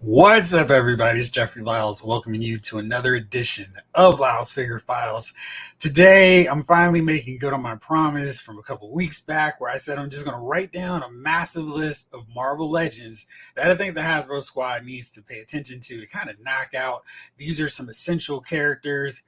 What's up, everybody? It's Jeffrey Lyles welcoming you to another edition of Lyles Figure Files. Today, I'm finally making good on my promise from a couple weeks back where I said I'm just going to write down a massive list of Marvel Legends that I think the Hasbro squad needs to pay attention to kind of knock out. These are some essential characters.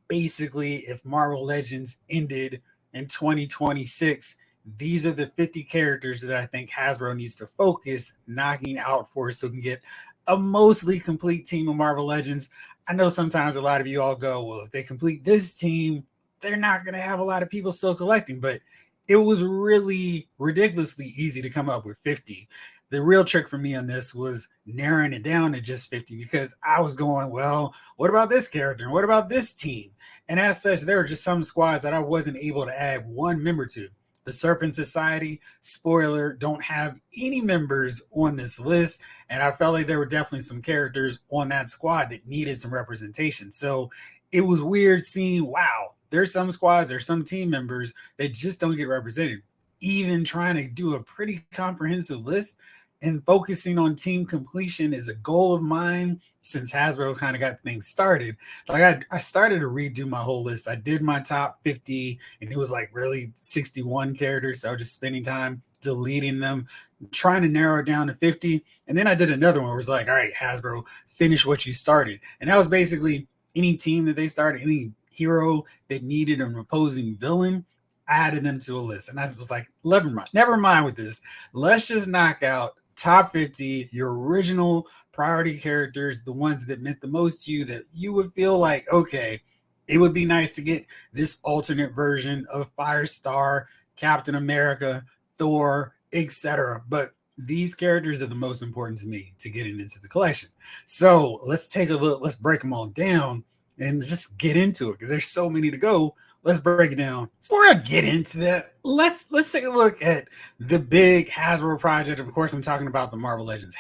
Basically, if Marvel Legends ended in 2026, these are the 50 characters that I think Hasbro needs to focus knocking out for so we can get a mostly complete team of Marvel Legends. I know sometimes a lot of you all go, well, if they complete this team, they're not going to have a lot of people still collecting, but it was really ridiculously easy to come up with 50. The real trick for me on this was narrowing it down to just 50 because I was going, well, what about this character? And what about this team? And as such, there were just some squads that I wasn't able to add one member to. The Serpent Society, spoiler, don't have any members on this list. And I felt like there were definitely some characters on that squad that needed some representation. So it was weird seeing, wow, there's some squads, there's some team members that just don't get represented. Even trying to do a pretty comprehensive list and focusing on team completion is a goal of mine since Hasbro kind of got things started. Like I started to redo my whole list. I did my top 50 and it was like really 61 characters. So I was just spending time deleting them, trying to narrow it down to 50. And then I did another one where it was like, all right, Hasbro, finish what you started. And that was basically any team that they started, any hero that needed an opposing villain, I added them to a list. And I was like, never mind with this. Let's just knock out top 50, your original priority characters, the ones that meant the most to you, that you would feel like, okay, it would be nice to get this alternate version of Firestar, Captain America, Thor, etc. But these characters are the most important to me to getting into the collection. So let's take a look, let's break them all down and just get into it because there's so many to go. Let's break it down. So we're gonna get into that. Let's take a look at the big Hasbro project. Of course, I'm talking about the Marvel Legends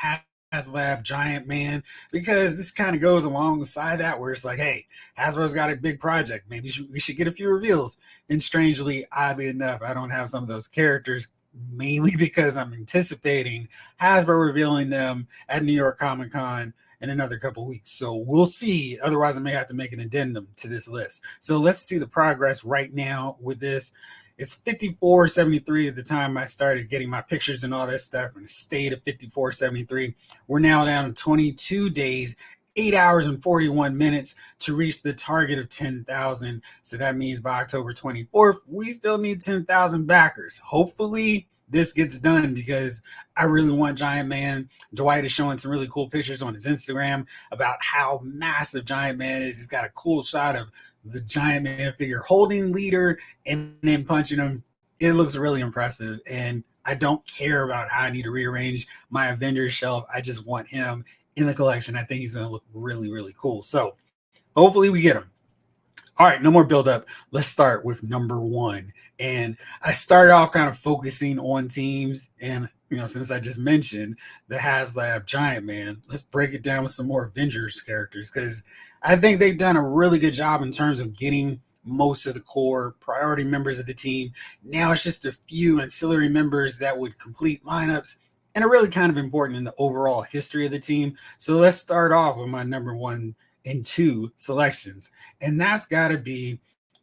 HasLab Giant-Man because this kind of goes alongside that where it's like, hey, Hasbro's got a big project. Maybe we should get a few reveals. And strangely, oddly enough, I don't have some of those characters mainly because I'm anticipating Hasbro revealing them at New York Comic Con in another couple weeks. So we'll see. Otherwise, I may have to make an addendum to this list. So let's see the progress right now with this. It's 54.73 at the time I started getting my pictures and all that stuff, and it stayed at 54.73. We're now down to 22 days, 8 hours and 41 minutes to reach the target of 10,000. So that means by October 24th, we still need 10,000 backers. Hopefully, this gets done because I really want Giant-Man. Dwight is showing some really cool pictures on his Instagram about how massive Giant-Man is. He's got a cool shot of the Giant-Man figure holding leader and then punching him. It looks really impressive. And I don't care about how I need to rearrange my Avengers shelf. I just want him in the collection. I think he's going to look really, really cool. So hopefully we get him. All right, no more build up. Let's start with number one. And I started off kind of focusing on teams. And, since I just mentioned the HasLab Giant-Man, let's break it down with some more Avengers characters because I think they've done a really good job in terms of getting most of the core priority members of the team. Now it's just a few ancillary members that would complete lineups and are really kind of important in the overall history of the team. So let's start off with my number one and two selections. And that's got to be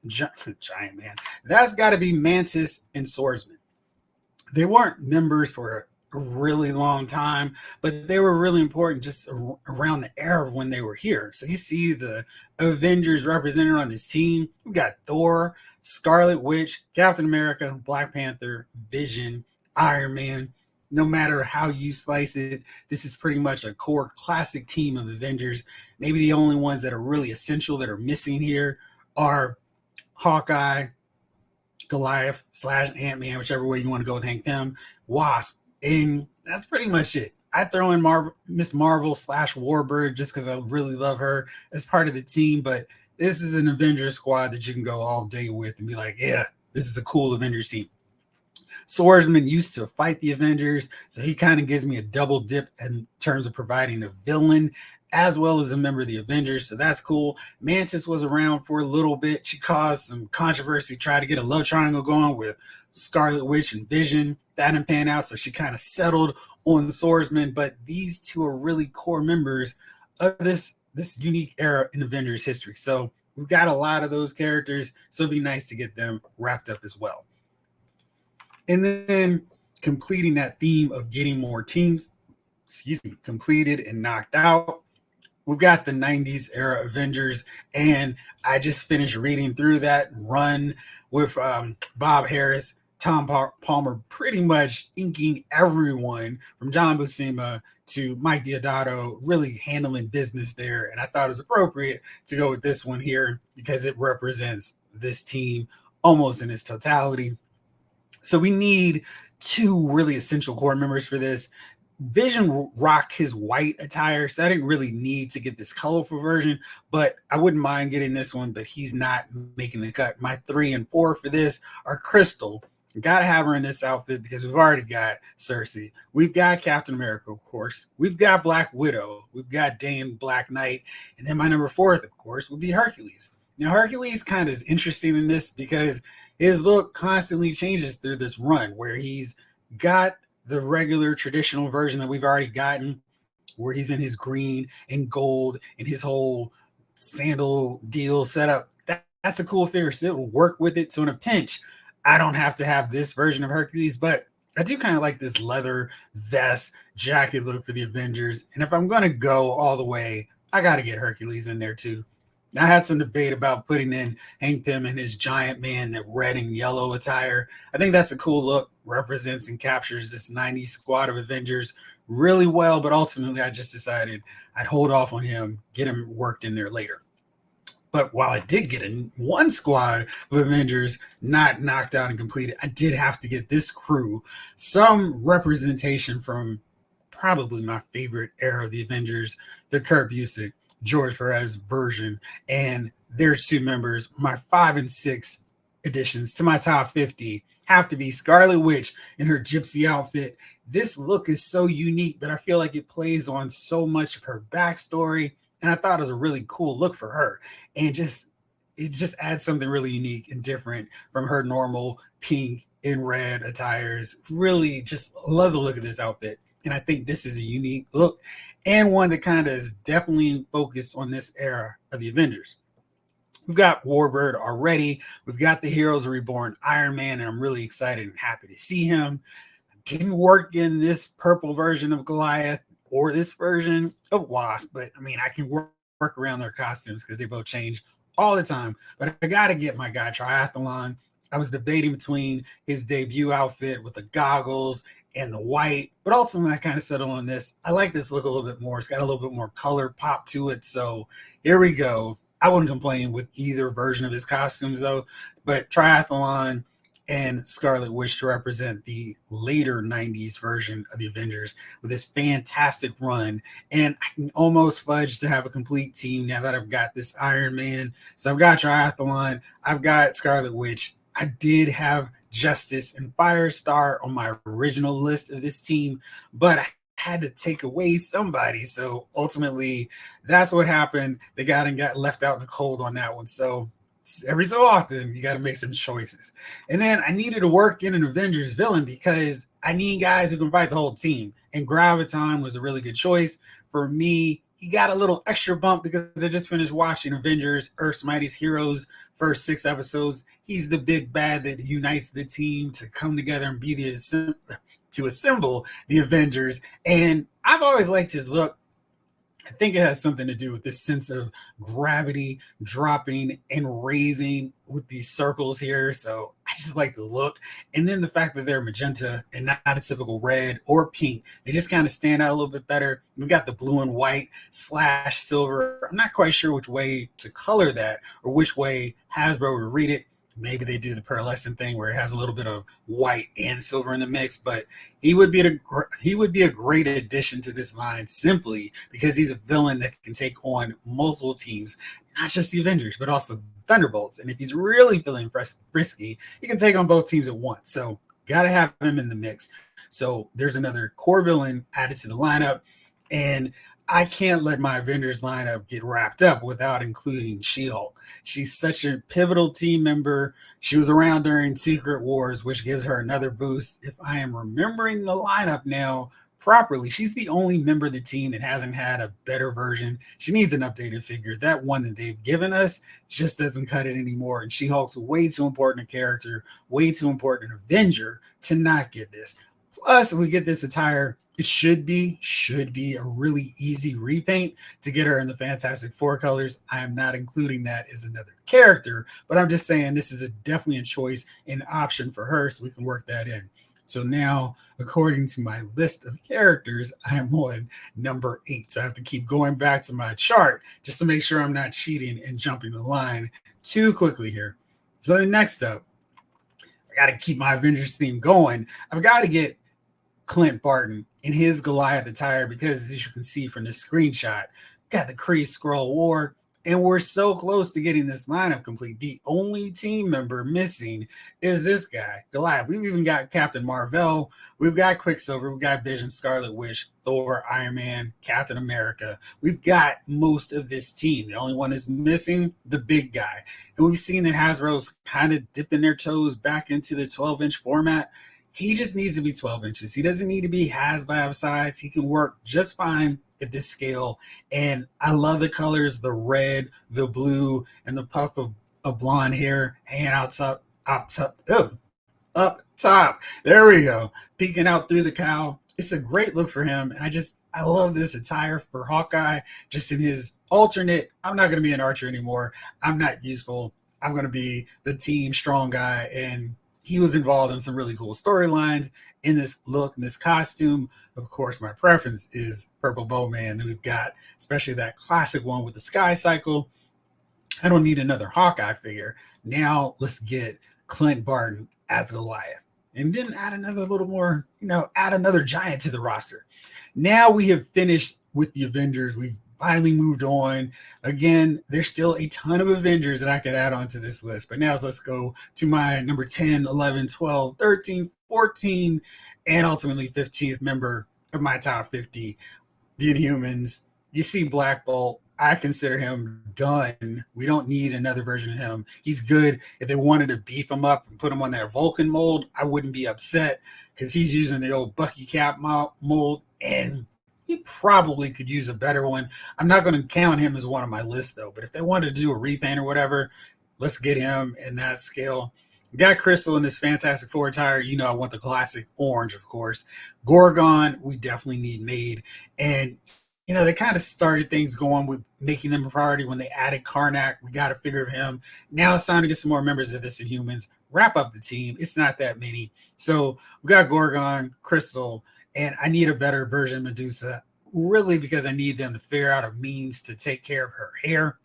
Giant-Man. That's got to be Mantis and Swordsman. They weren't members for a really long time, but they were really important just around the era of when they were here. So you see the Avengers represented on this team. We got Thor, Scarlet Witch, Captain America, Black Panther, Vision, Iron Man. No matter how you slice it, this is pretty much a core classic team of Avengers. Maybe the only ones that are really essential that are missing here are Hawkeye, Goliath / Ant-Man, whichever way you want to go with Hank Pym, Wasp, and that's pretty much it. I throw in Miss Marvel / Warbird just because I really love her as part of the team, but this is an Avengers squad that you can go all day with and be like, yeah, this is a cool Avengers team. Swordsman used to fight the Avengers, so he kind of gives me a double dip in terms of providing a villain as well as a member of the Avengers, so that's cool. Mantis was around for a little bit. She caused some controversy, tried to get a love triangle going with Scarlet Witch and Vision. That didn't pan out, so she kind of settled on swordsman, but these two are really core members of this unique era in Avengers history. So we've got a lot of those characters, so it'd be nice to get them wrapped up as well. And then completing that theme of getting more teams, completed and knocked out, we've got the 90s era Avengers, and I just finished reading through that run with Bob Harris, Tom Palmer, pretty much inking everyone from John Buscema to Mike Deodato, really handling business there. And I thought it was appropriate to go with this one here because it represents this team almost in its totality. So we need two really essential core members for this. Vision rocked his white attire, so I didn't really need to get this colorful version, but I wouldn't mind getting this one, but he's not making the cut. My 3 and 4 for this are Crystal. Gotta have her in this outfit because we've already got Cersei. We've got Captain America, of course. We've got Black Widow. We've got Dane Black Knight. And then my number 4th, of course, would be Hercules. Now, Hercules kind of is interesting in this because his look constantly changes through this run where he's got the regular traditional version that we've already gotten, where he's in his green and gold and his whole sandal deal set up. That's a cool figure. So it'll work with it. So in a pinch, I don't have to have this version of Hercules, but I do kind of like this leather vest jacket look for the Avengers. And if I'm going to go all the way, I got to get Hercules in there too. I had some debate about putting in Hank Pym and his Giant-Man, that red and yellow attire. I think that's a cool look, represents and captures this 90s squad of Avengers really well, but ultimately I just decided I'd hold off on him, get him worked in there later. But while I did get one squad of Avengers not knocked out and completed, I did have to get this crew some representation from probably my favorite era of the Avengers, the Kurt Busiek, George Perez version, and their 2 members. My 5 and 6 additions to my top 50 have to be Scarlet Witch in her gypsy outfit. This look is so unique, but I feel like it plays on so much of her backstory, and I thought it was a really cool look for her. And it just adds something really unique and different from her normal pink and red attires. Really just love the look of this outfit. And I think this is a unique look and one that kind of is definitely focused on this era of the Avengers. We've got Warbird already. We've got the Heroes Reborn Iron Man, and I'm really excited and happy to see him. Didn't work in this purple version of Goliath or this version of Wasp, but I mean, I can work around their costumes because they both change all the time. But I got to get my guy Triathlon. I was debating between his debut outfit with the goggles and the white, but ultimately I kind of settled on this. I like this look a little bit more. It's got a little bit more color pop to it. So here we go. I wouldn't complain with either version of his costumes though, but Triathlon and Scarlet Witch to represent the later 90s version of the Avengers with this fantastic run. And I can almost fudge to have a complete team now that I've got this Iron Man. So I've got Triathlon, I've got Scarlet Witch. I did have Justice and Firestar on my original list of this team, but I had to take away somebody. So ultimately, that's what happened. They got left out in the cold on that one. So every so often, you got to make some choices. And then I needed to work in an Avengers villain because I need guys who can fight the whole team. And Graviton was a really good choice for me. He got a little extra bump because I just finished watching Avengers Earth's Mightiest Heroes first 6 episodes. He's the big bad that unites the team to come together and be to assemble the Avengers. And I've always liked his look. I think it has something to do with this sense of gravity dropping and raising with these circles here. So I just like the look. And then the fact that they're magenta and not a typical red or pink, they just kind of stand out a little bit better. We've got the blue and white / silver. I'm not quite sure which way to color that or which way Hasbro would read it. Maybe they do the pearlescent thing where it has a little bit of white and silver in the mix, but he would be a great addition to this line simply because he's a villain that can take on multiple teams, not just the Avengers, but also the Thunderbolts. And if he's really feeling frisky, he can take on both teams at once. So got to have him in the mix. So there's another core villain added to the lineup, and I can't let my Avengers lineup get wrapped up without including She-Hulk. She's such a pivotal team member. She was around during Secret Wars, which gives her another boost. If I am remembering the lineup now properly. She's the only member of the team that hasn't had a better version. She needs an updated figure. That one that they've given us just doesn't cut it anymore. And She-Hulk's way too important a character, way too important an Avenger to not get this. Plus, we get this attire. It should be a really easy repaint to get her in the Fantastic Four colors. I am not including that as another character, but I'm just saying this is definitely a choice and option for her, so we can work that in. So now, according to my list of characters, I'm on number 8. So I have to keep going back to my chart just to make sure I'm not cheating and jumping the line too quickly here. So the next up, I got to keep my Avengers theme going. I've got to get Clint Barton in his Goliath attire because, as you can see from this screenshot, got the Kree Skrull War, and we're so close to getting this lineup complete. The only team member missing is this guy, Goliath. We've even got Captain Marvel, we've got Quicksilver, we've got Vision, Scarlet Witch, Thor, Iron Man, Captain America. We've got most of this team. The only one that's missing, the big guy. And we've seen that Hasbro's kind of dipping their toes back into the 12-inch format. He just needs to be 12 inches. He doesn't need to be HasLab size. He can work just fine at this scale. And I love the colors, the red, the blue, and the puff of blonde hair hanging up top. There we go. Peeking out through the cowl. It's a great look for him. And I love this attire for Hawkeye, just in his alternate. I'm not going to be an archer anymore. I'm not useful. I'm going to be the team strong guy. And he was involved in some really cool storylines in this look, in this costume. Of course, my preference is Purple Bowman that we've got, especially that classic one with the Sky Cycle. I don't need another Hawkeye figure. Now let's get Clint Barton as Goliath. And then add another little more, add another giant to the roster. Now we have finished with the Avengers. We've finally moved on. Again, there's still a ton of Avengers that I could add onto this list. But now let's go to my number 10, 11, 12, 13, 14, and ultimately 15th member of my top 50, the Inhumans. You see Black Bolt. I consider him done. We don't need another version of him. He's good. If they wanted to beef him up and put him on that Vulcan mold, I wouldn't be upset because he's using the old Bucky Cap mold, and he probably could use a better one. I'm not going to count him as one on my list, though. But if they wanted to do a repaint or whatever, let's get him in that scale. We got Crystal in this Fantastic Four attire. I want the classic orange, of course. Gorgon, we definitely need made. And, they kind of started things going with making them a priority when they added Karnak. We got a figure of him. Now it's time to get some more members of this Inhumans. Wrap up the team. It's not that many. So we got Gorgon, Crystal, and I need a better version of Medusa, really, because I need them to figure out a means to take care of her hair.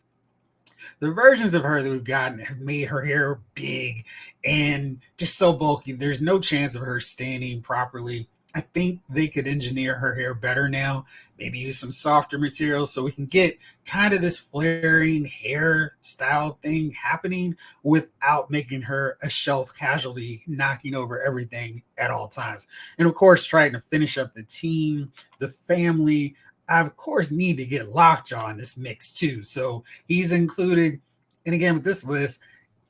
The versions of her that we've gotten have made her hair big and just so bulky. There's no chance of her standing properly. I think they could engineer her hair better now, maybe use some softer materials so we can get kind of this flaring hairstyle thing happening without making her a shelf casualty, knocking over everything at all times. And of course, trying to finish up the team, the family. I, of course, need to get Lockjaw in this mix too. So he's included. And again, with this list,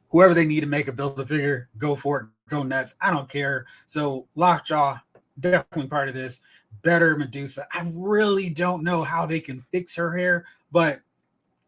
whoever they need to make a Build-A-Figure, go for it, go nuts. I don't care. So Lockjaw, definitely part of this. Better Medusa. I really don't know how they can fix her hair, but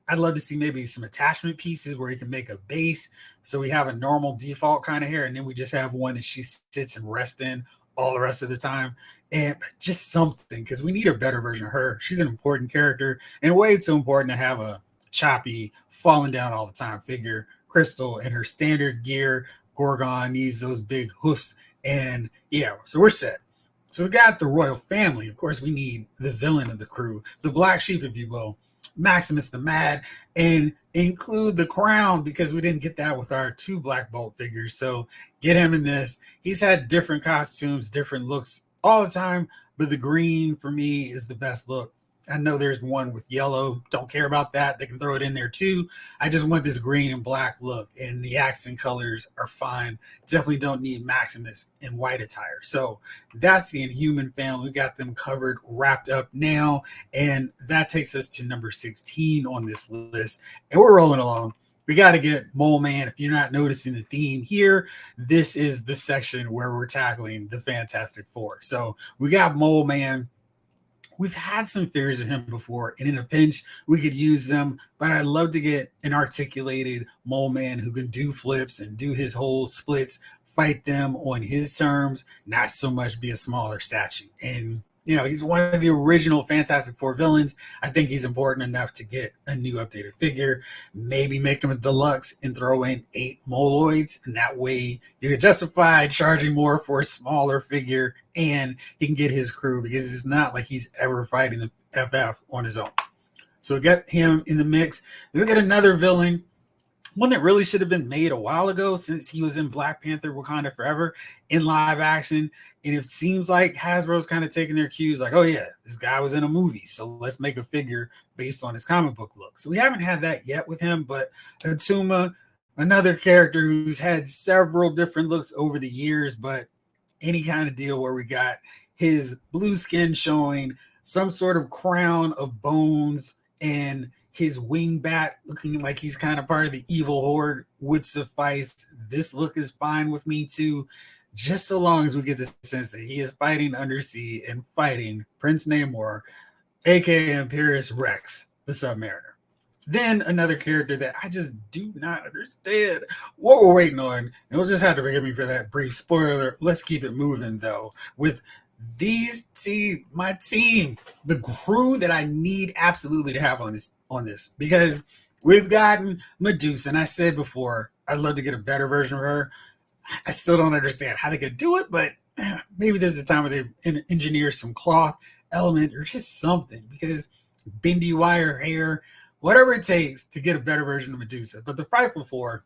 I'd love to see maybe some attachment pieces where you can make a base so we have a normal default kind of hair, and then we just have one that she sits and rests in all the rest of the time. And just something, because we need a better version of her. She's an important character and way too important to have a choppy, falling down all the time figure. Crystal in her standard gear. Gorgon needs those big hoofs. And yeah, so we're set. So we got the royal family. Of course, we need the villain of the crew, the black sheep, if you will, Maximus the Mad, and include the Crown because we didn't get that with our 2 Black Bolt figures. So get him in this. He's had different costumes, different looks all the time, but the green for me is the best look. I know there's one with yellow. Don't care about that. They can throw it in there too. I just want this green and black look, and the accent colors are fine. Definitely don't need Maximus in white attire. So that's the Inhuman family. We got them covered, wrapped up now, and that takes us to number 16 on this list. And we're rolling along. we got to get Mole Man. If you're not noticing the theme here, this is the section where we're tackling the Fantastic Four. So we got Mole Man. We've had some figures of him before, and in a pinch, we could use them. But I'd love to get an articulated Mole Man who can do flips and do his whole splits, fight them on his terms, not so much be a smaller statue. And he's one of the original Fantastic Four villains. I think he's important enough to get a new updated figure. Maybe make him a deluxe and throw in 8 Moloids, and that way you can justify charging more for a smaller figure, and he can get his crew because it's not like he's ever fighting the FF on his own. So we got him in the mix. Then we got another villain, one that really should have been made a while ago since he was in Black Panther Wakanda Forever in live action. And it seems like Hasbro's kind of taking their cues like, oh yeah, this guy was in a movie, so let's make a figure based on his comic book look. So we haven't had that yet with him, but Atuma, another character who's had several different looks over the years, but any kind of deal where we got his blue skin showing, some sort of crown of bones, and his wing bat looking like he's kind of part of the evil horde would suffice. This look is fine with me too, just so long as we get the sense that he is fighting undersea and fighting Prince Namor, aka Imperious Rex, the Submariner. Then another character that I just do not understand what we're waiting on. And you'll just have to forgive me for that brief spoiler. Let's keep it moving though. With my team, the crew that I need absolutely to have on this, because we've gotten Medusa, and I said before I'd love to get a better version of her. I still don't understand how they could do it, but maybe there's a time where they engineer some cloth element or just something, because bendy wire hair, whatever it takes to get a better version of Medusa. But the Frightful Four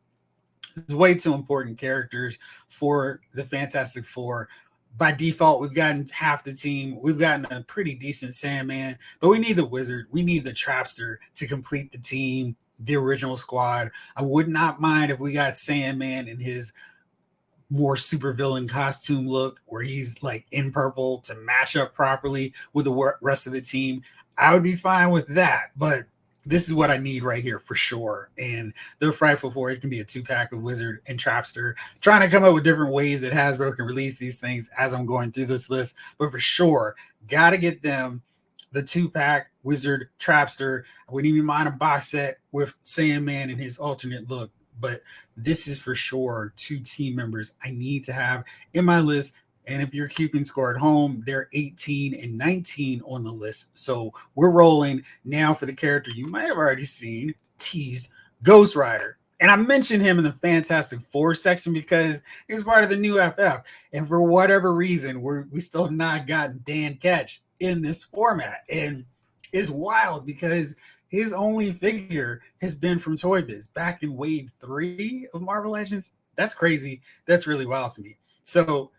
is way too important characters for the Fantastic Four. By default, we've gotten half the team. We've gotten a pretty decent Sandman, but we need the Wizard. We need the Trapster to complete the team, the original squad. I would not mind if we got Sandman in his more supervillain costume look where he's like in purple to match up properly with the rest of the team. I would be fine with that, but this is what I need right here for sure. And the Frightful Four, it can be a 2-pack of Wizard and Trapster. Trying to come up with different ways that Hasbro can release these things as I'm going through this list. But for sure, got to get them the 2-pack Wizard Trapster. I wouldn't even mind a box set with Sandman and his alternate look. But this is for sure 2 team members I need to have in my list. And if you're keeping score at home, they're 18 and 19 on the list. So we're rolling now for the character you might have already seen, teased, Ghost Rider. And I mentioned him in the Fantastic Four section because he was part of the new FF. And for whatever reason, we still have not gotten Dan Ketch in this format. And it's wild because his only figure has been from Toy Biz back in Wave 3 of Marvel Legends. That's crazy. That's really wild to me. So,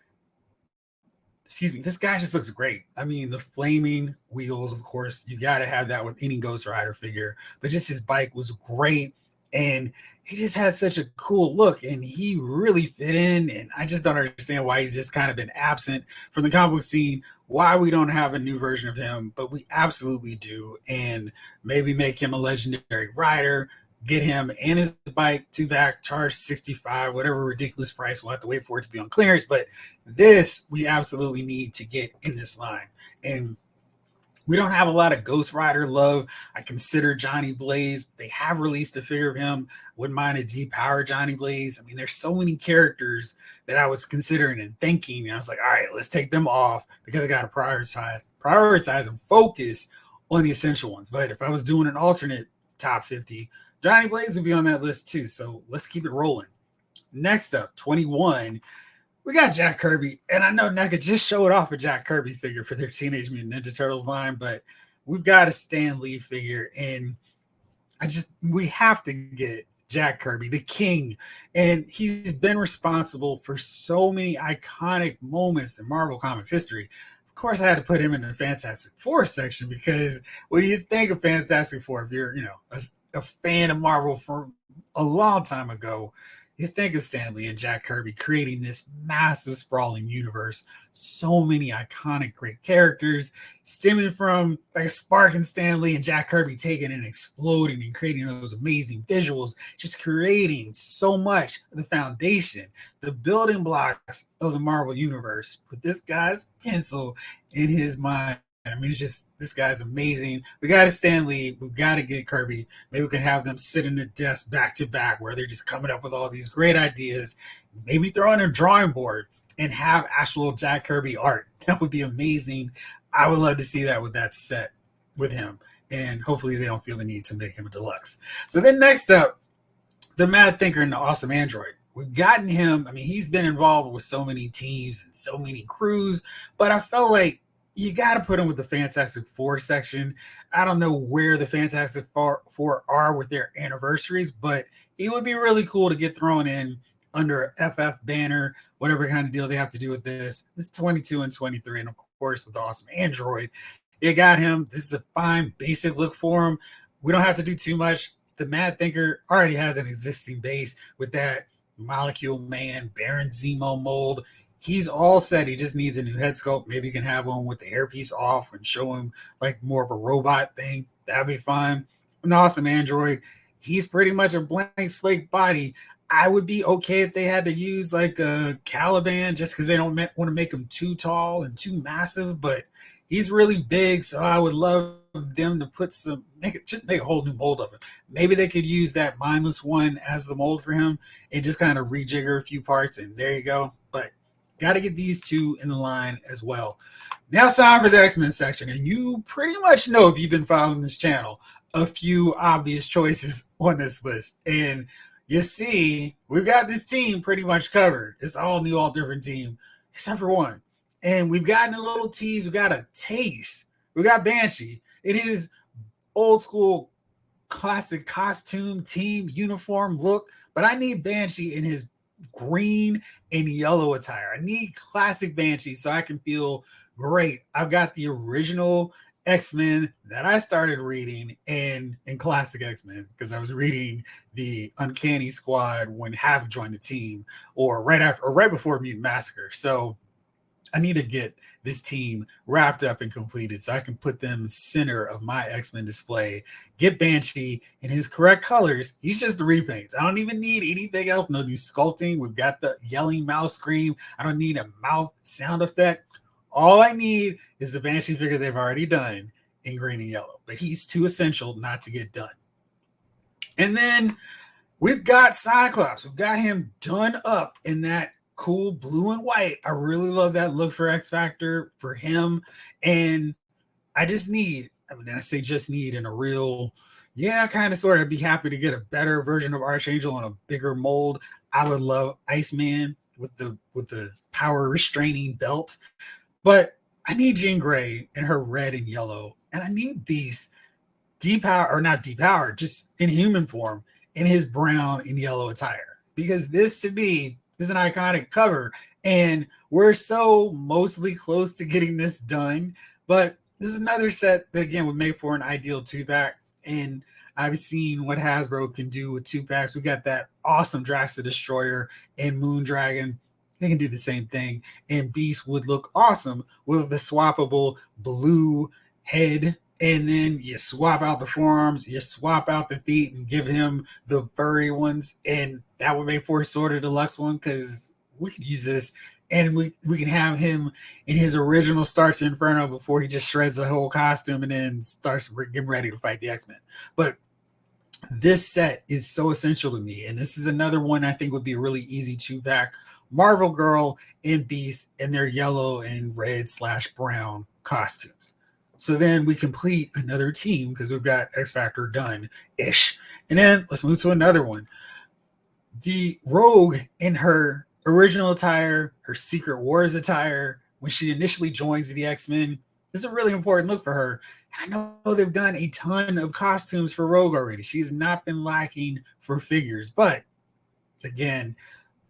this guy just looks great. I mean, the flaming wheels, of course, you got to have that with any Ghost Rider figure, but just his bike was great, and he just had such a cool look, and he really fit in, and I just don't understand why he's just kind of been absent from the comic book scene, why we don't have a new version of him, but we absolutely do, and maybe make him a legendary rider, get him and his bike 2-pack, charge $65, whatever ridiculous price. We'll have to wait for it to be on clearance, but this we absolutely need to get in this line. And we don't have a lot of Ghost Rider love. I consider Johnny Blaze. They have released a figure of him. Wouldn't mind a depower Johnny Blaze. I mean, there's so many characters that I was considering and thinking. And I was like, all right, let's take them off because I got to prioritize and focus on the essential ones. But if I was doing an alternate top 50, Johnny Blaze would be on that list too. So let's keep it rolling. Next up, 21, we got Jack Kirby. And I know NECA just showed off a Jack Kirby figure for their Teenage Mutant Ninja Turtles line, but we've got a Stan Lee figure. And we have to get Jack Kirby, the king. And he's been responsible for so many iconic moments in Marvel Comics history. Of course, I had to put him in the Fantastic Four section because when you think of Fantastic Four, if you're, a fan of Marvel from a long time ago, You think of Stan Lee and Jack Kirby creating this massive, sprawling universe. So many iconic, great characters, stemming from like Spark and Stan Lee and Jack Kirby taking and exploding and creating those amazing visuals, just creating so much of the foundation, the building blocks of the Marvel Universe with this guy's pencil in his mind. I mean, it's just, this guy's amazing. We got to Stan Lee. We've got to get Kirby. Maybe we can have them sit in the desk back to back where they're just coming up with all these great ideas. Maybe throw on a drawing board and have actual Jack Kirby art. That would be amazing. I would love to see that with that set with him. And hopefully they don't feel the need to make him a deluxe. So then next up, the Mad Thinker and the Awesome Android. We've gotten him. I mean, he's been involved with so many teams and so many crews, but I felt like you got to put him with the Fantastic Four section. I don't know where the Fantastic Four are with their anniversaries, but it would be really cool to get thrown in under FF banner, whatever kind of deal they have to do with this. This is 22 and 23, and of course with the Awesome Android, you got him. This is a fine basic look for him. We don't have to do too much. The Mad Thinker already has an existing base with that Molecule Man, Baron Zemo mold. He's all set. He just needs a new head sculpt. Maybe you can have one with the hairpiece off and show him like more of a robot thing. That'd be fine. An Awesome Android. He's pretty much a blank slate body. I would be okay if they had to use like a Caliban just because they don't want to make him too tall and too massive, but he's really big, so I would love them to put some, make a whole new mold of him. Maybe they could use that mindless one as the mold for him and just kind of rejigger a few parts, and there you go. But got to get these two in the line as well. Now it's time for the X-Men section, and you pretty much know, if you've been following this channel, a few obvious choices on this list. And you see, we've got this team pretty much covered. It's all new, all different team, except for one. And we've gotten a little tease. We got a taste. We got Banshee. It is old school, classic costume, team, uniform look. But I need Banshee in his green and yellow attire. I need classic Banshee so I can feel great. I've got the original X-Men that I started reading in classic X-Men because I was reading the Uncanny Squad when Havoc joined the team, or right after, or right before Mutant Massacre. So I need to get this team wrapped up and completed so I can put them center of my X-Men display. Get Banshee in his correct colors. He's just the repaints. I don't even need anything else. No new sculpting. We've got the yelling mouse scream. I don't need a mouth sound effect. All I need is the Banshee figure they've already done in green and yellow. But he's too essential not to get done. And then we've got Cyclops. We've got him done up in that cool blue and white. I really love that look for X Factor for him. And I just need, I mean, I say just need in a real, yeah, kind of sort of, I'd be happy to get a better version of Archangel on a bigger mold. I would love Iceman with the power restraining belt. But I need Jean Grey in her red and yellow. And I need Beast depower, or not depowered, just in human form in his brown and yellow attire. Because this to me is an iconic cover. And we're so mostly close to getting this done. But this is another set that, again, would make for an ideal 2-pack. And I've seen what Hasbro can do with 2-packs. We got that awesome Drax the Destroyer and Moondragon. They can do the same thing. And Beast would look awesome with the swappable blue head. And then you swap out the forearms, you swap out the feet, and give him the furry ones. And that would make for a sort of deluxe one, because we could use this. And we can have him in his original starts Inferno before he just shreds the whole costume and then starts getting ready to fight the X-Men. But this set is so essential to me. And this is another one I think would be a really easy 2-pack. Marvel Girl and Beast in their yellow and red/brown costumes. So then we complete another team because we've got X Factor done-ish. And then let's move to another one. The Rogue in her original attire, her Secret Wars attire, when she initially joins the X-Men, is a really important look for her. And I know they've done a ton of costumes for Rogue already. She's not been lacking for figures. But again,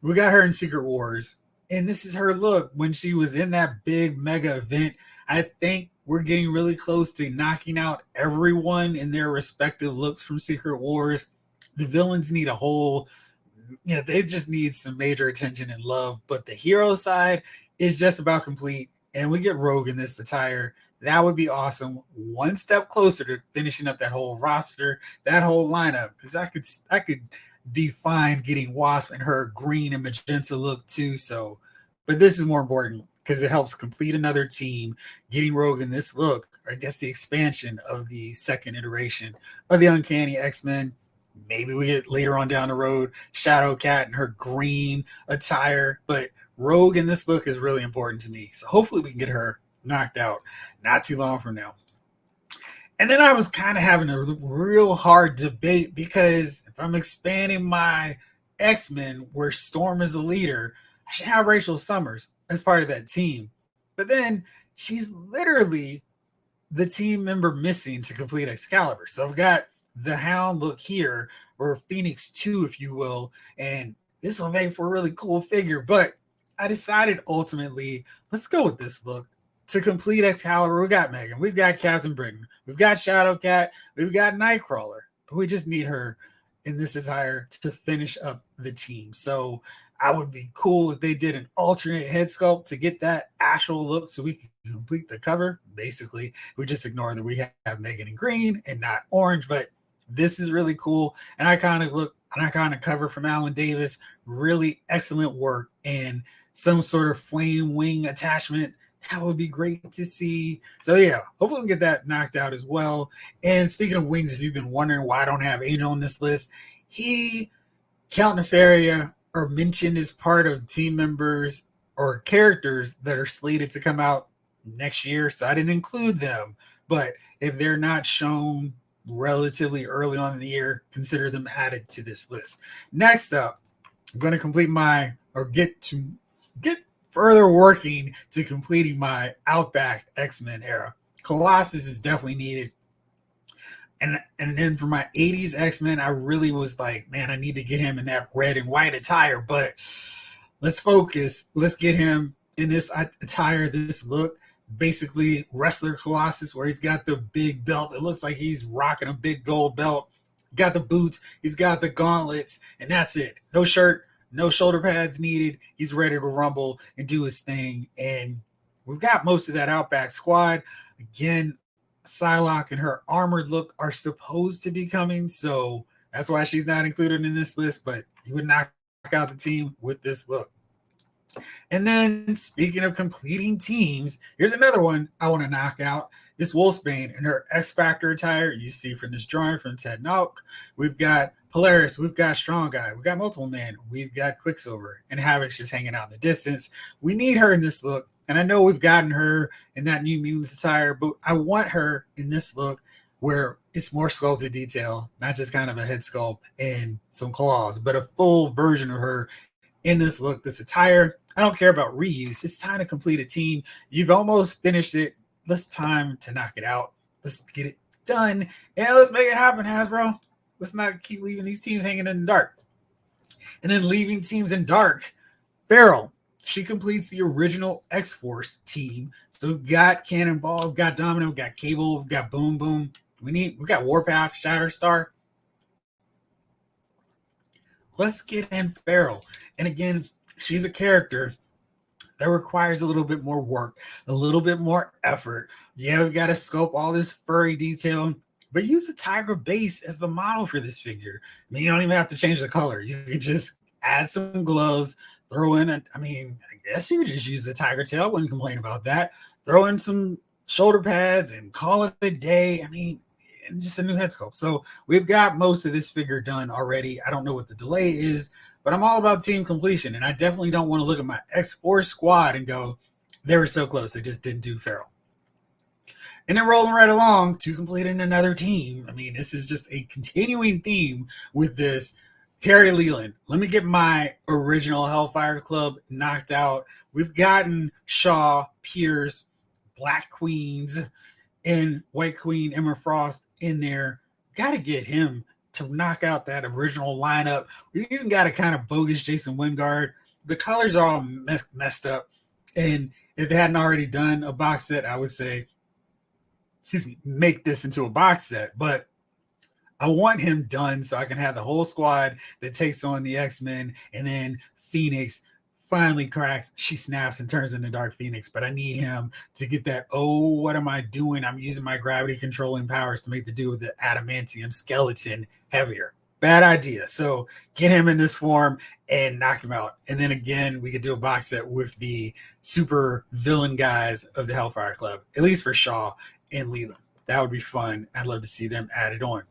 we got her in Secret Wars, and this is her look when she was in that big mega event. I think we're getting really close to knocking out everyone in their respective looks from Secret Wars. The villains need a whole they just need some major attention and love. But the hero side is just about complete, and we get Rogue in this attire. That would be awesome. One step closer to finishing up that whole roster, that whole lineup. Because I could be fine getting Wasp and her green and magenta look too. So, but this is more important because it helps complete another team. Getting Rogue in this look, or I guess the expansion of the second iteration of the Uncanny X-Men. Maybe we get later on down the road Shadow Cat and her green attire, but Rogue in this look is really important to me. So hopefully we can get her knocked out not too long from now. And then I was kind of having a real hard debate because if I'm expanding my X-Men where Storm is the leader, I should have Rachel Summers as part of that team. But then she's literally the team member missing to complete Excalibur. So I've got the Hound look here, or Phoenix 2, if you will, and this will make for a really cool figure. But I decided ultimately, let's go with this look. To complete Excalibur, we got Megan, we've got Captain Britain, we've got Shadowcat, we've got Nightcrawler, but we just need her in this attire to finish up the team. So I would be cool if they did an alternate head sculpt to get that actual look so we can complete the cover. Basically, we just ignore that we have Megan in green and not orange, but this is really cool. An iconic cover from Alan Davis, really excellent work, and some sort of flame wing attachment. That would be great to see. So yeah, hopefully we get that knocked out as well. And speaking of wings, if you've been wondering why I don't have Angel on this list, Count Nefaria are mentioned as part of team members or characters that are slated to come out next year. So I didn't include them. But if they're not shown relatively early on in the year, consider them added to this list. Next up, I'm going to complete get further working to completing my Outback X-Men era. Colossus is definitely needed. And then for my 80s X-Men, I really was like, man, I need to get him in that red and white attire. But let's focus. Let's get him in this attire, this look. Basically, Wrestler Colossus, where he's got the big belt. It looks like he's rocking a big gold belt. Got the boots. He's got the gauntlets. And that's it. No shirt. No shoulder pads needed. He's ready to rumble and do his thing. And we've got most of that Outback squad. Again, Psylocke and her armored look are supposed to be coming. So that's why she's not included in this list. But you would knock out the team with this look. And then speaking of completing teams, here's another one I want to knock out. This Wolfsbane in her X Factor attire you see from this drawing from Ted Nock. We've got Polaris, we've got Strong Guy, we've got Multiple Man, we've got Quicksilver, and Havoc's just hanging out in the distance. We need her in this look, and I know we've gotten her in that New Mutants attire, but I want her in this look where it's more sculpted detail, not just kind of a head sculpt and some claws, but a full version of her in this look, this attire. I don't care about reuse. It's time to complete a team. You've almost finished it. It's time to knock it out. Let's get it done. And let's make it happen, Hasbro. Let's not keep leaving these teams hanging in the dark. And then leaving teams in dark. Farrell, she completes the original X-Force team. So we've got Cannonball, we've got Domino, we've got Cable, we've got Boom Boom. We've got Warpath, Shatterstar. Let's get in Farrell. And again, she's a character that requires a little bit more work, a little bit more effort. Yeah, we've got to sculpt all this furry detail, but use the Tiger base as the model for this figure. I mean, you don't even have to change the color. You can just add some gloves, throw in I guess you could just use the Tiger tail. I wouldn't complain about that. Throw in some shoulder pads and call it a day. I mean, just a new head sculpt. So we've got most of this figure done already. I don't know what the delay is, but I'm all about team completion. And I definitely don't want to look at my X-Force squad and go, they were so close. They just didn't do Farrell. And then rolling right along to completing another team. I mean, this is just a continuing theme with this. Harry Leland. Let me get my original Hellfire Club knocked out. We've gotten Shaw, Pierce, Black Queens, and White Queen Emma Frost in there. Got to get him to knock out that original lineup. We even got a kind of bogus Jason Wingard. The colors are all messed up. And if they hadn't already done a box set, I would say, make this into a box set. But I want him done so I can have the whole squad that takes on the X-Men, and then Phoenix finally cracks. She snaps and turns into Dark Phoenix. But I need him to get that, oh, what am I doing? I'm using my gravity controlling powers to make the dude with the adamantium skeleton heavier. Bad idea. So get him in this form and knock him out. And then again, we could do a box set with the super villain guys of the Hellfire Club, at least for Shaw and Leland. That would be fun. I'd love to see them added on.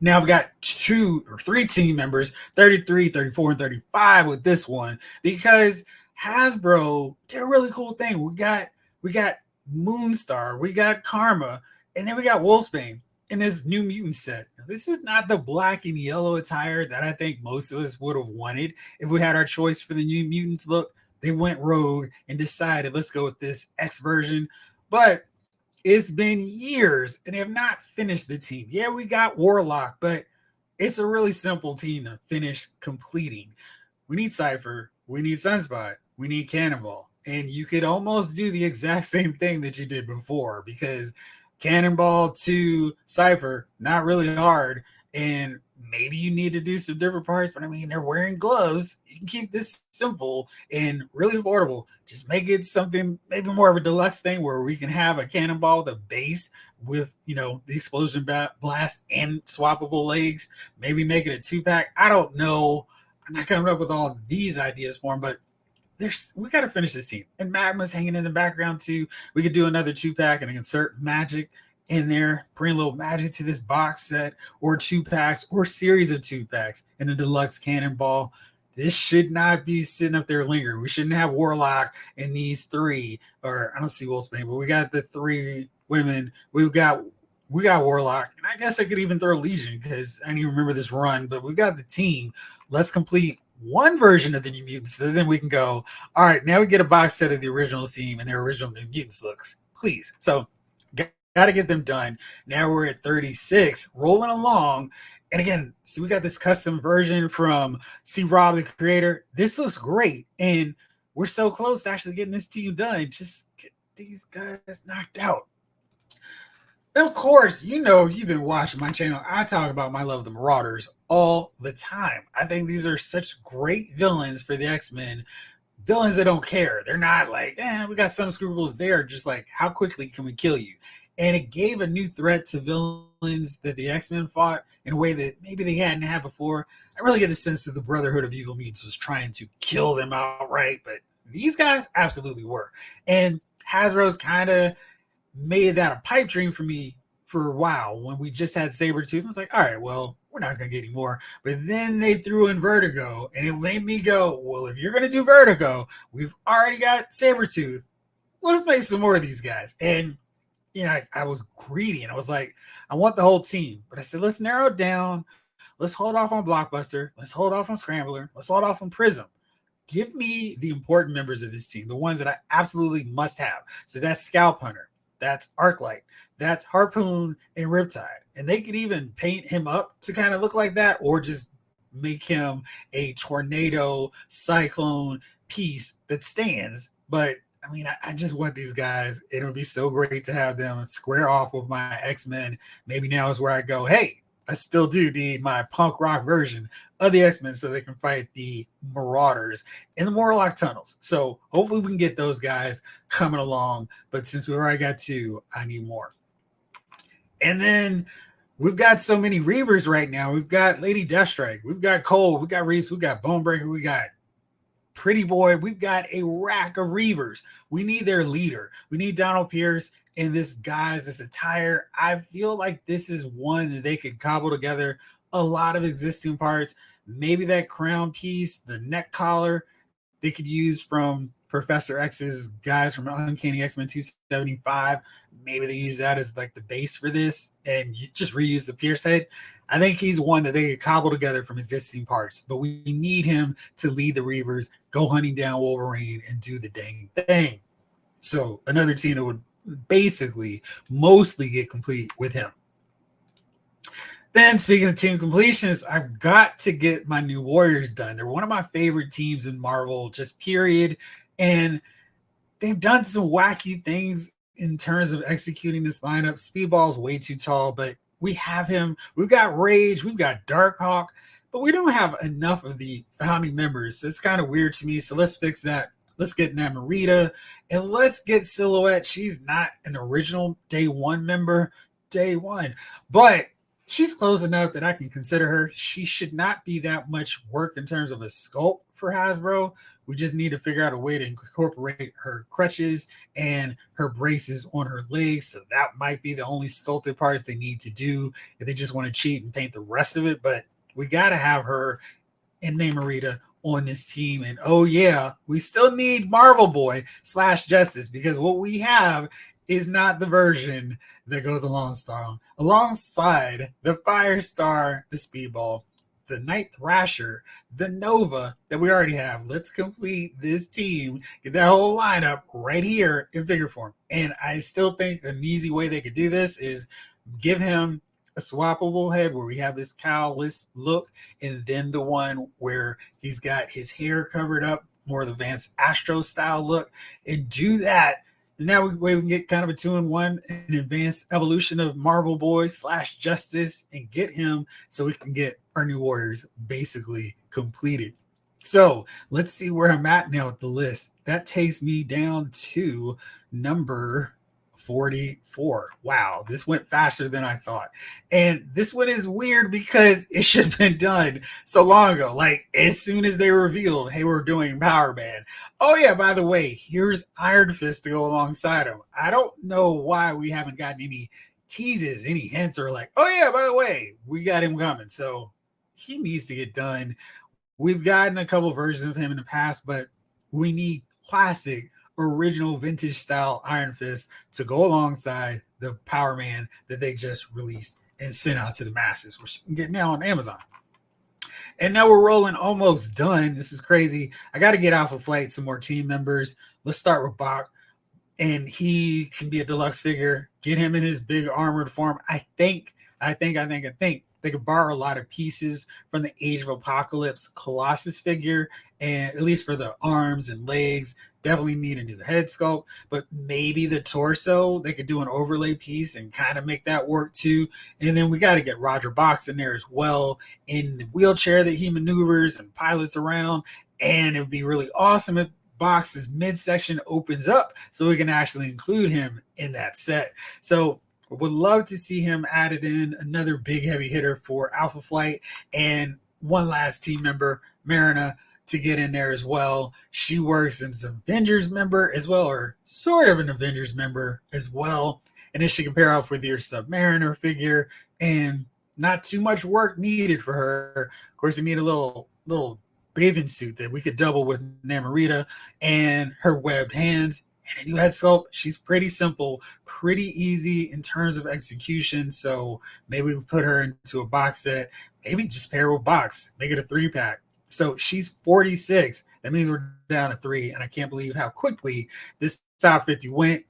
Now I've got 2 or 3 team members, 33, 34, and 35 with this one, because Hasbro did a really cool thing. We got Moonstar, we got Karma, and then we got Wolfsbane in this new mutant set. Now, this is not the black and yellow attire that I think most of us would have wanted if we had our choice for the new mutants look. They went rogue and decided, let's go with this X version. But it's been years and they have not finished the team. Yeah, we got Warlock, but it's a really simple team to finish completing. We need Cypher, we need Sunspot, we need Cannonball. And you could almost do the exact same thing that you did before, because Cannonball to Cypher, not really hard. And maybe you need to do some different parts, but I mean, they're wearing gloves. You can keep this simple and really affordable. Just make it something maybe more of a deluxe thing where we can have a Cannonball with a base with, you know, the explosion blast and swappable legs. Maybe make it a 2-pack. I don't know. I'm not coming up with all these ideas for them, but we got to finish this team. And Magma's hanging in the background too. We could do another 2-pack and insert Magic in there, bring a little Magic to this box set, or 2-packs, or series of 2-packs in a deluxe Cannonball. This should not be sitting up there lingering. We shouldn't have Warlock in these 3, or I don't see Wolfsbane, but we got the 3 women. We got Warlock, and I guess I could even throw Legion because I didn't even remember this run, but we got the team. Let's complete one version of the New Mutants, so then we can go, all right, now we get a box set of the original team and their original New Mutants looks, please. So got to get them done. Now we're at 36, rolling along. And again, so we got this custom version from C. Rob, the creator. This looks great. And we're so close to actually getting this team done. Just get these guys knocked out. And of course, you know, if you've been watching my channel, I talk about my love of the Marauders all the time. I think these are such great villains for the X-Men. Villains that don't care. They're not like, we got some scruples there. Just like, how quickly can we kill you? And it gave a new threat to villains that the X-Men fought in a way that maybe they hadn't had before. I really get the sense that the Brotherhood of Evil Mutants was trying to kill them outright, but these guys absolutely were. And Hasbro's kind of made that a pipe dream for me for a while when we just had Sabretooth. I was like, all right, well, we're not going to get any more. But then they threw in Vertigo, and it made me go, well, if you're going to do Vertigo, we've already got Sabretooth. Let's make some more of these guys. And you know, I was greedy and I was like, I want the whole team. But I said, let's narrow it down. Let's hold off on Blockbuster. Let's hold off on Scrambler. Let's hold off on Prism. Give me the important members of this team, the ones that I absolutely must have. So that's Scalp Hunter. That's Arclight. That's Harpoon and Riptide. And they could even paint him up to kind of look like that, or just make him a tornado, cyclone piece that stands. But I mean, I just want these guys. It would be so great to have them square off with my X-Men. Maybe now is where I go, hey, I still do need my punk rock version of the X-Men so they can fight the Marauders in the Morlock tunnels. So hopefully we can get those guys coming along. But since we already got 2, I need more. And then we've got so many Reavers right now. We've got Lady Deathstrike. We've got Cole. We've got Reese. We've got Bonebreaker. We got Pretty Boy. We've got a rack of Reavers. We need their leader. We need Donald Pierce in this attire. I feel like this is one that they could cobble together a lot of existing parts. Maybe that crown piece, the neck collar, they could use from Professor X's guys from Uncanny X-Men 275. Maybe they use that as like the base for this and you just reuse the Pierce head. I think he's one that they could cobble together from existing parts, but we need him to lead the Reavers, go hunting down Wolverine, and do the dang thing. So another team that would basically mostly get complete with him. Then speaking of team completions, I've got to get my new Warriors done. They're one of my favorite teams in Marvel, just period. And they've done some wacky things in terms of executing this lineup. Speedball's way too tall, but we have him. We've got Rage, we've got Darkhawk, but we don't have enough of the founding members. So it's kind of weird to me. So let's fix that. Let's get Namorita and let's get Silhouette. She's not an original day one member, day one, but she's close enough that I can consider her. She should not be that much work in terms of a sculpt for Hasbro. We just need to figure out a way to incorporate her crutches and her braces on her legs. So that might be the only sculpted parts they need to do if they just want to cheat and paint the rest of it. But we got to have her and Namorita on this team. And oh yeah, we still need Marvel Boy / Justice, because what we have is not the version that goes alongside the Firestar, the Speedball, the Night Thrasher, the Nova that we already have. Let's complete this team, get that whole lineup right here in figure form. And I still think an easy way they could do this is give him a swappable head where we have this cowless look, and then the one where he's got his hair covered up, more of the Vance Astro style look, and do that. And that way we can get kind of a 2-in-1, an advanced evolution of Marvel Boy / Justice, and get him so we can get our new Warriors basically completed. So let's see where I'm at now with the list. That takes me down to number 44. Wow, this went faster than I thought. And this one is weird because it should have been done so long ago. Like, as soon as they revealed, hey, we're doing Power Man. Oh yeah, by the way, here's Iron Fist to go alongside him. I don't know why we haven't gotten any teases, any hints, or like, oh yeah, by the way, we got him coming. So he needs to get done. We've gotten a couple versions of him in the past, but we need classic, original vintage style Iron Fist to go alongside the Power Man that they just released and sent out to the masses, which you can get now on Amazon. And now we're rolling, almost done. This is crazy. I got to get Alpha Flight some more team members. Let's start with Bach, and he can be a deluxe figure. Get him in his big armored form. I think they could borrow a lot of pieces from the Age of Apocalypse Colossus figure, and at least for the arms and legs. Definitely need a new head sculpt, but maybe the torso, they could do an overlay piece and kind of make that work too. And then we got to get Roger Box in there as well, in the wheelchair that he maneuvers and pilots around. And it would be really awesome if Box's midsection opens up so we can actually include him in that set. So would love to see him added in, another big heavy hitter for Alpha Flight, and one last team member, Marina, to get in there as well. She works as an Avengers member as well, or sort of an Avengers member as well. And then she can pair off with your Submariner figure, and not too much work needed for her. Of course, you need a little bathing suit that we could double with Namorita, and her webbed hands, and a new head sculpt. She's pretty simple, pretty easy in terms of execution. So maybe we put her into a box set, maybe just pair with Box, make it a 3-pack. So she's 46. That means we're down to 3, and I can't believe how quickly this top 50 went.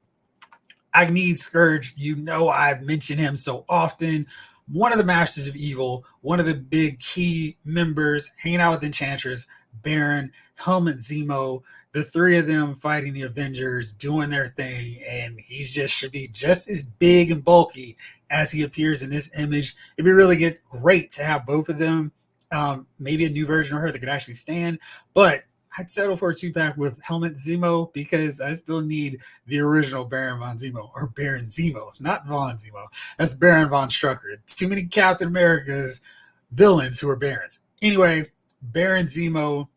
I need Scourge. You know I've mentioned him so often. One of the Masters of Evil, one of the big key members, hanging out with Enchantress, Baron, Helmut Zemo, the three of them fighting the Avengers, doing their thing, and he just should be just as big and bulky as he appears in this image. It'd be really great to have both of them. Maybe a new version of her that could actually stand, but I'd settle for a 2-pack with Helmut Zemo because I still need the original Baron von Zemo, or Baron Zemo, not Von Zemo. That's Baron von Strucker. Too many Captain America's villains who are Barons. Anyway, Baron Zemo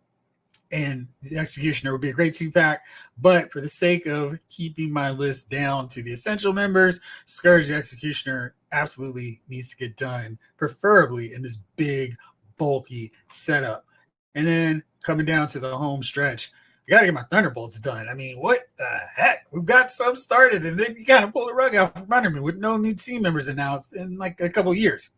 and the Executioner would be a great 2-pack, but for the sake of keeping my list down to the essential members, Scourge the Executioner absolutely needs to get done, preferably in this big, bulky setup. And then coming down to the home stretch, I got to get my Thunderbolts done. I mean, what the heck? We've got some started, and then you kind of pull the rug out from under me with no new team members announced in like a couple years.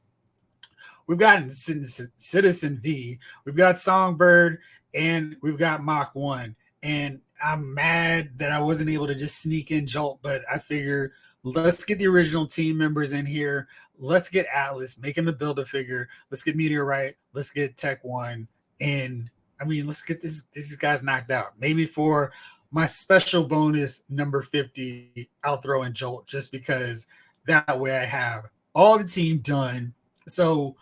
We've gotten Citizen V, we've got Songbird, and we've got Mach 1. And I'm mad that I wasn't able to just sneak in Jolt, but I figure let's get the original team members in here. Let's get Atlas, make him a Build-A-Figure. Let's get Meteorite. Let's get Tech 1. And, I mean, let's get these guys knocked out. Maybe for my special bonus number 50, I'll throw in Jolt just because that way I have all the team done. So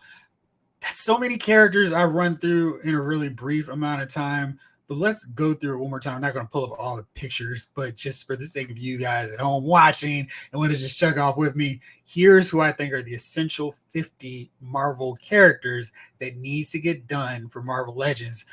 that's so many characters I run through in a really brief amount of time. But let's go through it one more time. I'm not going to pull up all the pictures, but just for the sake of you guys at home watching and want to just check off with me, here's who I think are the essential 50 Marvel characters that needs to get done for Marvel Legends.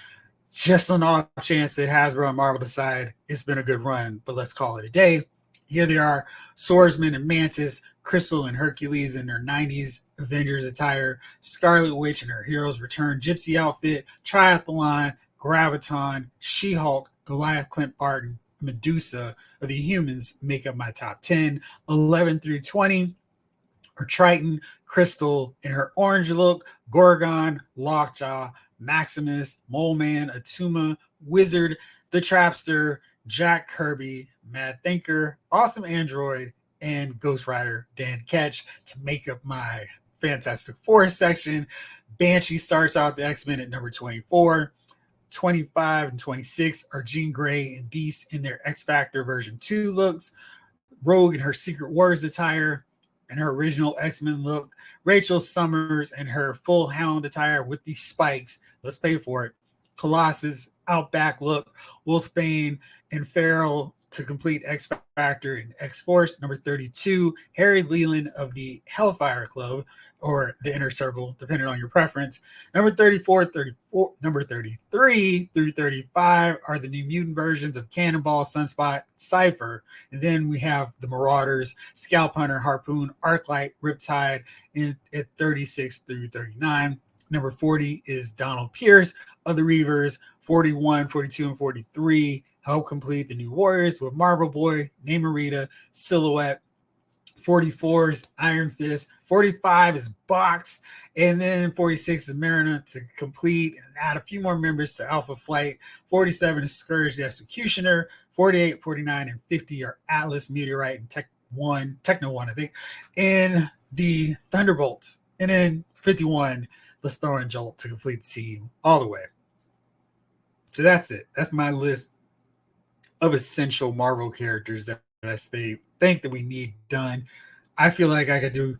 Just an off chance that Hasbro and Marvel decide it's been a good run, but let's call it a day. Here they are: Swordsman and Mantis, Crystal and Hercules in their 90s Avengers attire, Scarlet Witch in her Heroes Return Gypsy outfit, Triathlon, Graviton, She-Hulk, Goliath Clint Barton, Medusa of the Humans make up my top 10. 11 through 20 are Triton, Crystal in her orange look, Gorgon, Lockjaw, Maximus, Mole Man, Atuma, Wizard, the Trapster, Jack Kirby, Mad Thinker, Awesome Android, and Ghost Rider Dan Ketch to make up my Fantastic Four section. Banshee starts out the X-Men at number 24. 25 and 26 are Jean Grey and Beast in their X Factor version 2 looks. Rogue in her Secret Wars attire and her original X-Men look. Rachel Summers in her full Hound attire with these spikes. Let's pay for it. Colossus Outback look. Wolfsbane and Farrell to complete X Factor and X Force. Number 32, Harry Leland of the Hellfire Club or the Inner Circle, depending on your preference. Number 34, number 33 through 35 are the New Mutant versions of Cannonball, Sunspot, Cypher. And then we have the Marauders, Scalp Hunter, Harpoon, Arclight, Riptide at 36 through 39. Number 40 is Donald Pierce of the Reavers. 41, 42, and 43 help complete the New Warriors with Marvel Boy, Namorita, Silhouette. 44 is Iron Fist. 45 is Box. And then 46 is Mariner to complete and add a few more members to Alpha Flight. 47 is Scourge the Executioner. 48, 49, and 50 are Atlas, Meteorite, and Techno 1, I think, and the Thunderbolts. And then 51, let's throw in Jolt to complete the team all the way. So that's it. That's my list of essential Marvel characters that I think that we need done. I feel like I could do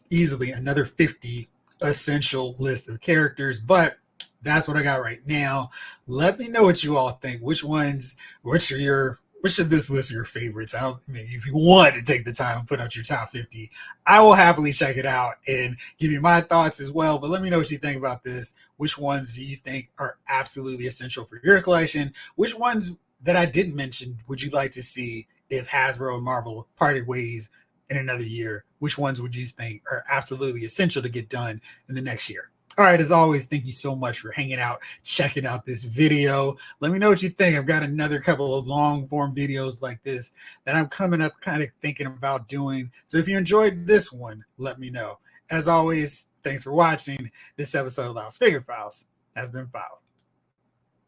easily another 50 essential list of characters, but that's what I got right now. Let me know what you all think. Which of this list are your favorites? I mean, if you want to take the time and put out your top 50, I will happily check it out and give you my thoughts as well. But let me know what you think about this. Which ones do you think are absolutely essential for your collection? Which ones that I didn't mention would you like to see if Hasbro and Marvel parted ways in another year? Which ones would you think are absolutely essential to get done in the next year? All right, as always, thank you so much for hanging out, checking out this video. Let me know what you think. I've got another couple of long form videos like this that I'm coming up kind of thinking about doing. So if you enjoyed this one, let me know. As always, thanks for watching. This episode of Lost Figure Files has been filed.